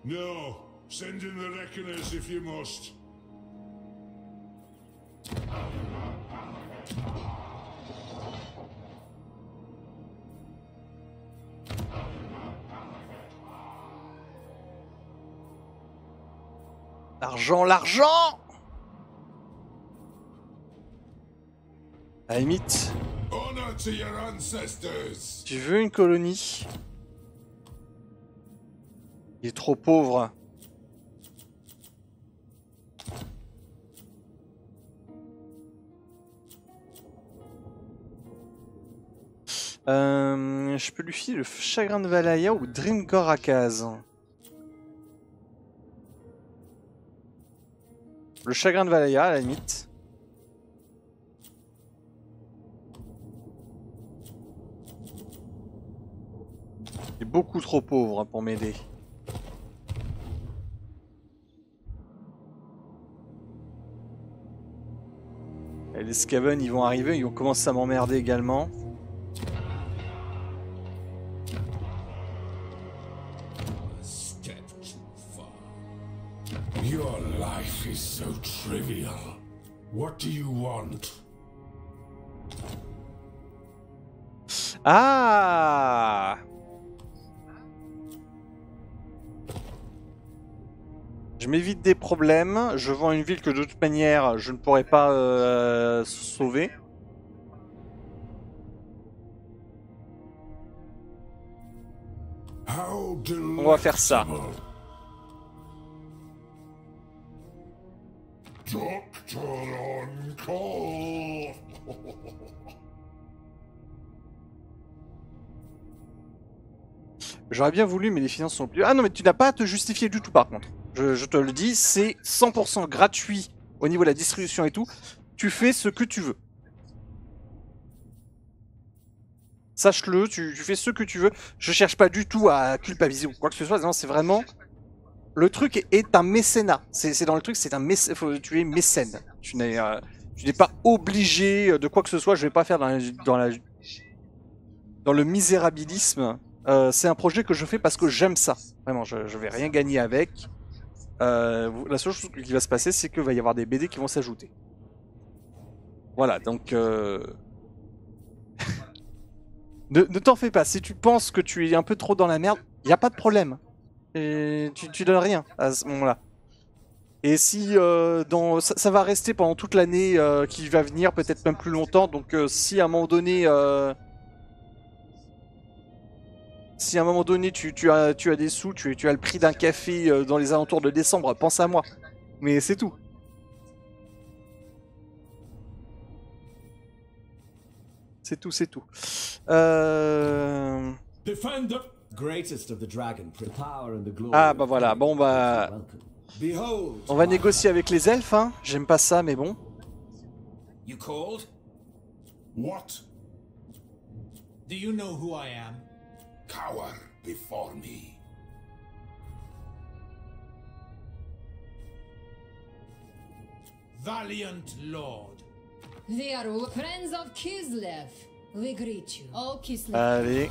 [SPEAKER 2] No. Send in the reckoners if you must.
[SPEAKER 1] L'argent, l'argent! À la limite,
[SPEAKER 2] Honor to your ancestors.
[SPEAKER 1] tu veux une colonie? Il est trop pauvre. Je peux lui filer le chagrin de Valaya ou Dreamgore Akaz. Le chagrin de Valaya, à la limite. beaucoup trop pauvre hein, pour m'aider. Et les Skaven, ils vont arriver, ils vont commencer à m'emmerder également.
[SPEAKER 2] Your life is so trivial. What do you want?
[SPEAKER 1] Ah! Je m'évite des problèmes, je vends une ville que de toute manière je ne pourrais pas sauver. On va faire ça.
[SPEAKER 2] Doctor on call.
[SPEAKER 1] J'aurais bien voulu, mais les finances sont plus... Ah non, mais tu n'as pas à te justifier du tout par contre. Je te le dis, c'est 100% gratuit au niveau de la distribution et tout. Tu fais ce que tu veux. Sache-le, tu fais ce que tu veux. Je cherche pas du tout à culpabiliser ou quoi que ce soit. Non, c'est vraiment... Le truc est un mécénat. C'est dans le truc, c'est un mécène. Tu es mécène. Tu n'es pas obligé de quoi que ce soit. Je vais pas faire dans le misérabilisme. C'est un projet que je fais parce que j'aime ça. Vraiment, je vais rien gagner avec. La seule chose qui va se passer, c'est qu'il va y avoir des BD qui vont s'ajouter. Voilà, donc... ne t'en fais pas. Si tu penses que tu es un peu trop dans la merde, il n'y a pas de problème. Et tu donnes rien à ce moment-là. Et si ça va rester pendant toute l'année qui va venir, peut-être même plus longtemps, donc si à un moment donné... Si à un moment donné tu as des sous, tu as le prix d'un café dans les alentours de décembre, pense à moi. Mais c'est tout. C'est tout, c'est tout. Ah bah voilà, bon bah... On va négocier avec les elfes, hein. J'aime pas ça, mais bon.
[SPEAKER 5] You called?
[SPEAKER 2] What?
[SPEAKER 5] Do you know who I am?
[SPEAKER 2] Cower before me.
[SPEAKER 5] Valiant Lord.
[SPEAKER 3] They are friends of Kislev. We greet you. Oh, Kislev.
[SPEAKER 1] Allez.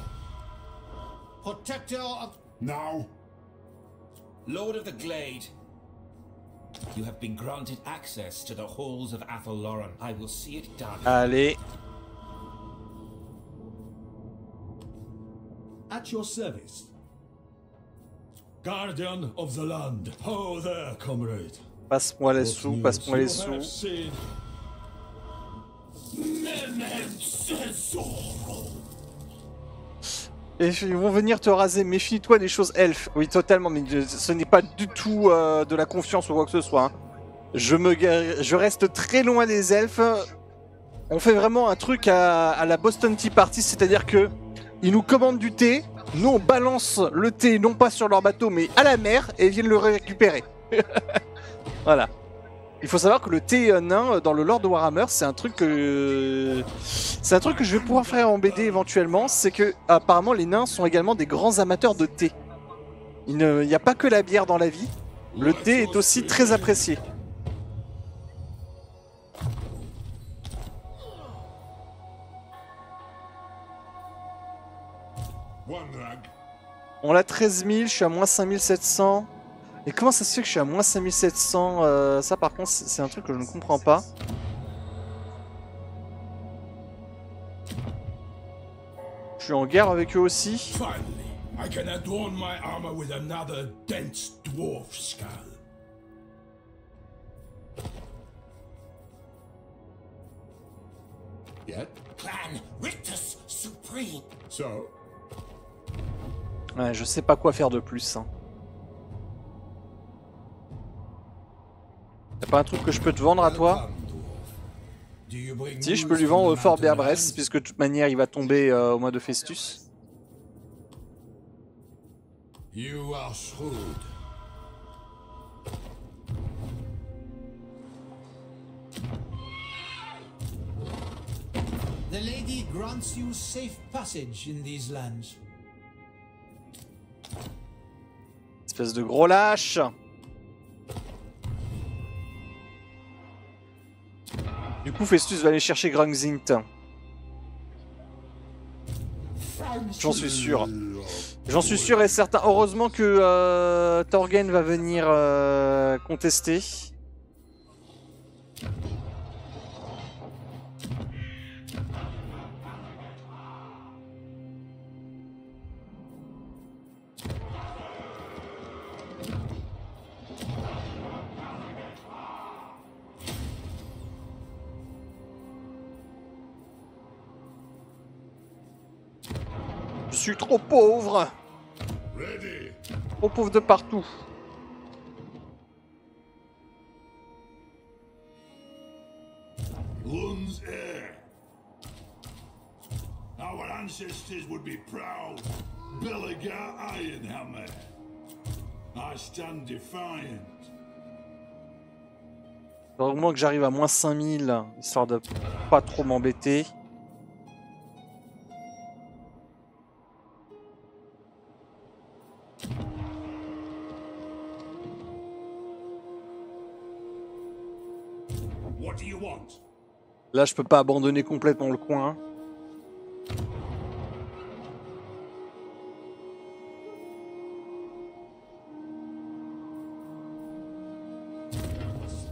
[SPEAKER 5] Protector of...
[SPEAKER 2] Now?
[SPEAKER 5] Lord of the Glade. You have been granted access to the halls of Athel-Loren. I will see it done.
[SPEAKER 1] Allez.
[SPEAKER 6] At your service. Guardian of the land. Ho there, comrade.
[SPEAKER 1] Passe-moi les sous, passe-moi les sous. Et ils vont venir te raser, méfie-toi des choses elfes. Oui, totalement, mais ce n'est pas du tout de la confiance ou quoi que ce soit. Hein. Je reste très loin des elfes. On fait vraiment un truc à la Boston Tea Party, c'est-à-dire que ils nous commandent du thé, nous on balance le thé non pas sur leur bateau mais à la mer et ils viennent le récupérer. Voilà. Il faut savoir que le thé nain dans le lore de Warhammer, c'est un truc que je vais pouvoir faire en BD éventuellement. C'est que apparemment les nains sont également des grands amateurs de thé. Il n'y a pas que la bière dans la vie. Le thé est aussi très apprécié. On l'a 13 000, je suis à moins 5700. Et comment ça se fait que je suis à moins 5700 ça par contre c'est un truc que je ne comprends pas. Je suis en guerre avec eux aussi.
[SPEAKER 2] Finally, I can adorn my armor with another dense dwarf skull. Yet?
[SPEAKER 5] Clan Rictus Supreme.
[SPEAKER 2] So?
[SPEAKER 1] Ouais, je sais pas quoi faire de plus. Hein. Y'a pas un truc que je peux te vendre à toi? Si, je peux lui vendre Fort Bearbress, puisque de toute manière il va tomber au mois de Festus.
[SPEAKER 2] You are shrewd.
[SPEAKER 5] The lady grants you safe passage in these lands.
[SPEAKER 1] Espèce de gros lâche. Du coup, Festus va aller chercher Grungzint. J'en suis sûr. J'en suis sûr et certain. Heureusement que Torgen va venir contester. Je suis trop pauvre.
[SPEAKER 2] Ready.
[SPEAKER 1] Trop pauvre de partout.
[SPEAKER 2] Lun's heir. Our ancestors would be proud. Belligar Ironhammer. I stand defiant.
[SPEAKER 1] Faut au moins que j'arrive à moins 5000, histoire de pas trop m'embêter.
[SPEAKER 2] What do you want?
[SPEAKER 1] Là, je peux pas abandonner complètement le coin.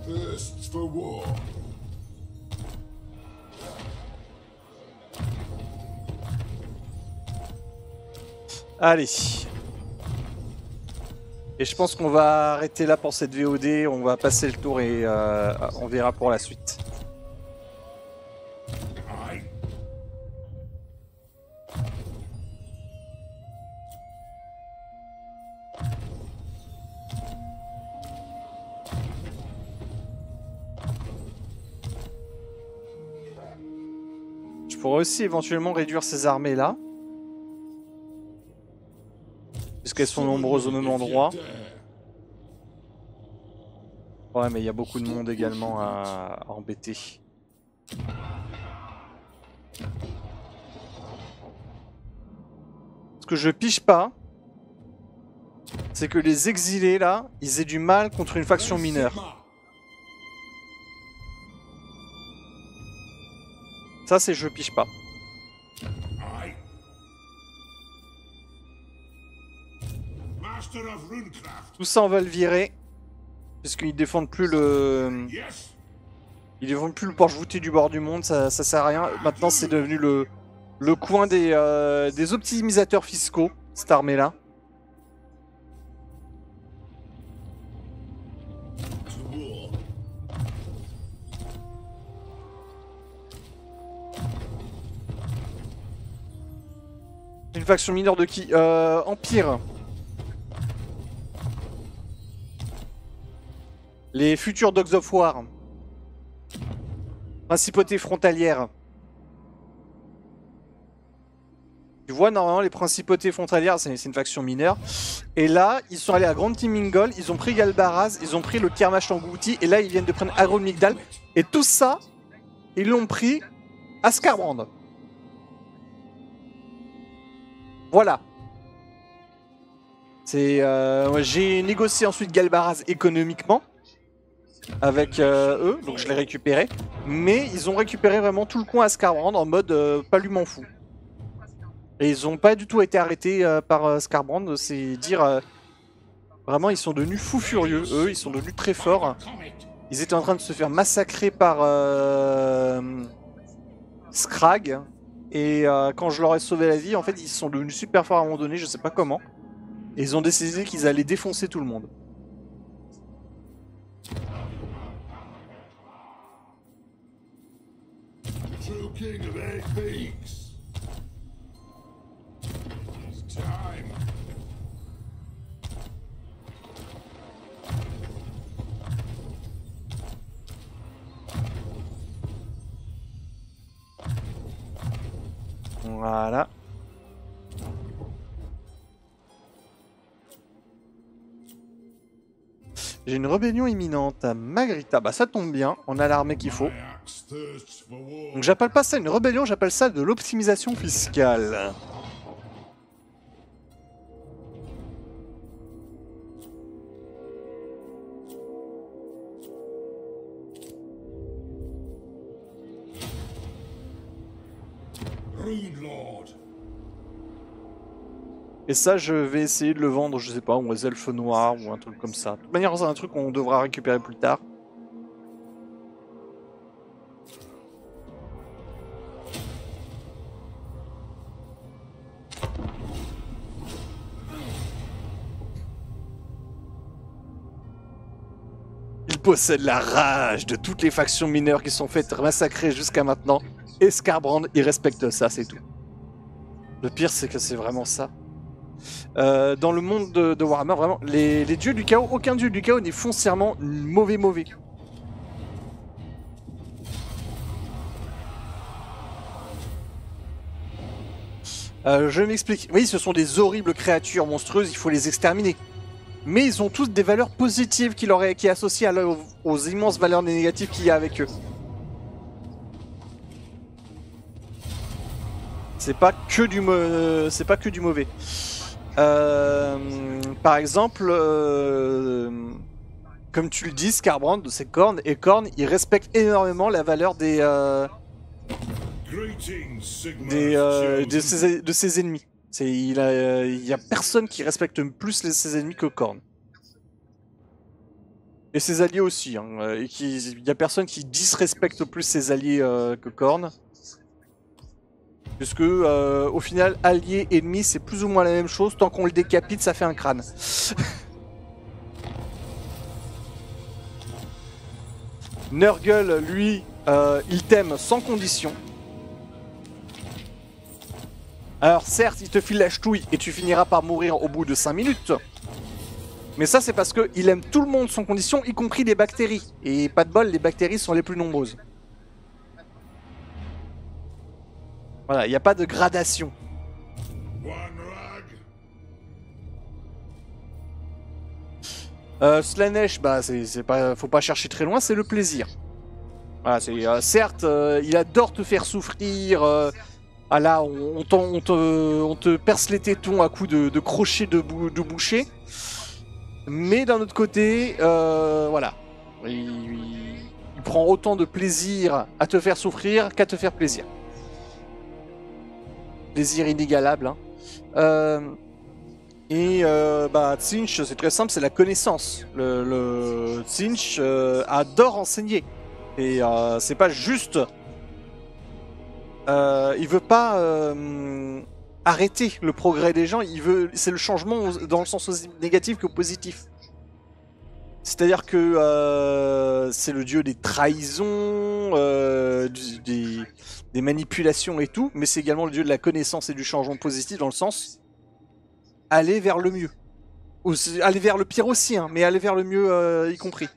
[SPEAKER 2] Thirsts for war.
[SPEAKER 1] Allez. Et je pense qu'on va arrêter là pour cette VOD. On va passer le tour et on verra pour la suite.
[SPEAKER 2] Aye.
[SPEAKER 1] Je pourrais aussi éventuellement réduire ces armées là. Puisqu'elles sont nombreuses au même endroit. Ouais, mais il y a beaucoup de monde également à embêter. Ce que je pige pas, c'est que les exilés là, ils aient du mal contre une faction mineure. Ça, c'est je pige pas.
[SPEAKER 2] Aye. Master of Runecraft.
[SPEAKER 1] Tout ça, on va le virer. Puisqu'ils défendent plus le...
[SPEAKER 2] Yes.
[SPEAKER 1] Ils défendent plus le porche-voûté du bord du monde, ça sert à rien. Maintenant, c'est devenu le coin des optimisateurs fiscaux, cette armée-là.
[SPEAKER 2] To war.
[SPEAKER 1] Une faction mineure de qui? Empire. Les futurs Dogs of War. Principauté frontalière. Tu vois, normalement, les principautés frontalières, c'est une faction mineure. Et là, ils sont allés à Grand Timingol, ils ont pris Galbaraz, ils ont pris le Kermash Angouti, et là, ils viennent de prendre Agro-Migdal. Et tout ça, ils l'ont pris à Skarbrand. Voilà. J'ai négocié ensuite Galbaraz économiquement avec eux, donc je l'ai récupéré. Mais ils ont récupéré vraiment tout le coin à Skarbrand en mode pas lui m'en fous. Et ils ont pas du tout été arrêtés par Skarbrand, c'est dire... vraiment, ils sont devenus fous furieux. Eux, ils sont devenus très forts. Ils étaient en train de se faire massacrer par Skrag. Et quand je leur ai sauvé la vie, en fait, ils sont devenus super forts à un moment donné, je sais pas comment. Et ils ont décidé qu'ils allaient défoncer tout le monde.
[SPEAKER 2] True king of 8 peaks. It's time.
[SPEAKER 1] Voilà. J'ai une rébellion imminente à Magrita. Bah ça tombe bien, on a l'armée qu'il faut.
[SPEAKER 2] My axe thirsts for war.
[SPEAKER 1] Donc j'appelle pas ça une rébellion, j'appelle ça de l'optimisation fiscale.
[SPEAKER 2] Rune Lord.
[SPEAKER 1] Et ça, je vais essayer de le vendre, je sais pas, aux elfes noirs ou un truc comme ça. De toute manière, c'est un truc qu'on devra récupérer plus tard. Il possède la rage de toutes les factions mineures qui sont faites massacrer jusqu'à maintenant. Et Skarbrand, il respecte ça, c'est tout. Le pire, c'est que c'est vraiment ça. Dans le monde de Warhammer, vraiment, les dieux du chaos, aucun dieu du chaos n'est foncièrement mauvais. Je m'explique. Oui, ce sont des horribles créatures monstrueuses, il faut les exterminer. Mais ils ont tous des valeurs positives qui est associées aux immenses valeurs négatives qu'il y a avec eux. C'est pas que du mauvais. Par exemple, comme tu le dis, Skarbrand, de ses cornes, et Khorne, il respecte énormément la valeur de ses ennemis. Il y a personne qui respecte plus ses ennemis que Khorne. Et ses alliés aussi. Hein, il y a personne qui disrespecte plus ses alliés que Khorne. Puisque au final, allié, ennemi, c'est plus ou moins la même chose. Tant qu'on le décapite, ça fait un crâne. Nurgle, lui, il t'aime sans condition. Alors certes, il te file la ch'touille et tu finiras par mourir au bout de 5 minutes. Mais ça, c'est parce qu'il aime tout le monde sans condition, y compris les bactéries. Et pas de bol, les bactéries sont les plus nombreuses. Voilà, il n'y a pas de gradation. Slaanesh, bah, faut pas chercher très loin, c'est le plaisir. Voilà, certes, il adore te faire souffrir. Ah là, on te perce les tétons à coups de crochets de boucher. Mais d'un autre côté, voilà. Il prend autant de plaisir à te faire souffrir qu'à te faire plaisir. Plaisir inégalable. Hein. Bah, Tzeentch, c'est très simple, c'est la connaissance. Le Tzeentch adore enseigner. Et c'est pas juste... il veut pas arrêter le progrès des gens, c'est le changement dans le sens aussi négatif que positif. C'est-à-dire que c'est le dieu des trahisons, des manipulations et tout, mais c'est également le dieu de la connaissance et du changement positif dans le sens aller vers le mieux. Ou aller vers le pire aussi, hein, mais aller vers le mieux y compris.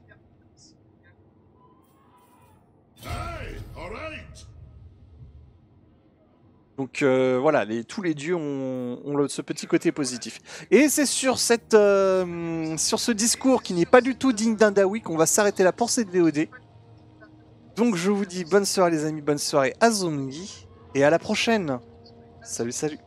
[SPEAKER 1] Donc voilà, tous les dieux ont ce petit côté positif. Et c'est sur ce discours qui n'est pas du tout digne d'un Dawi qu'on va s'arrêter là pour cette VOD. Donc je vous dis bonne soirée les amis, bonne soirée à Azumgi, et à la prochaine. Salut, salut.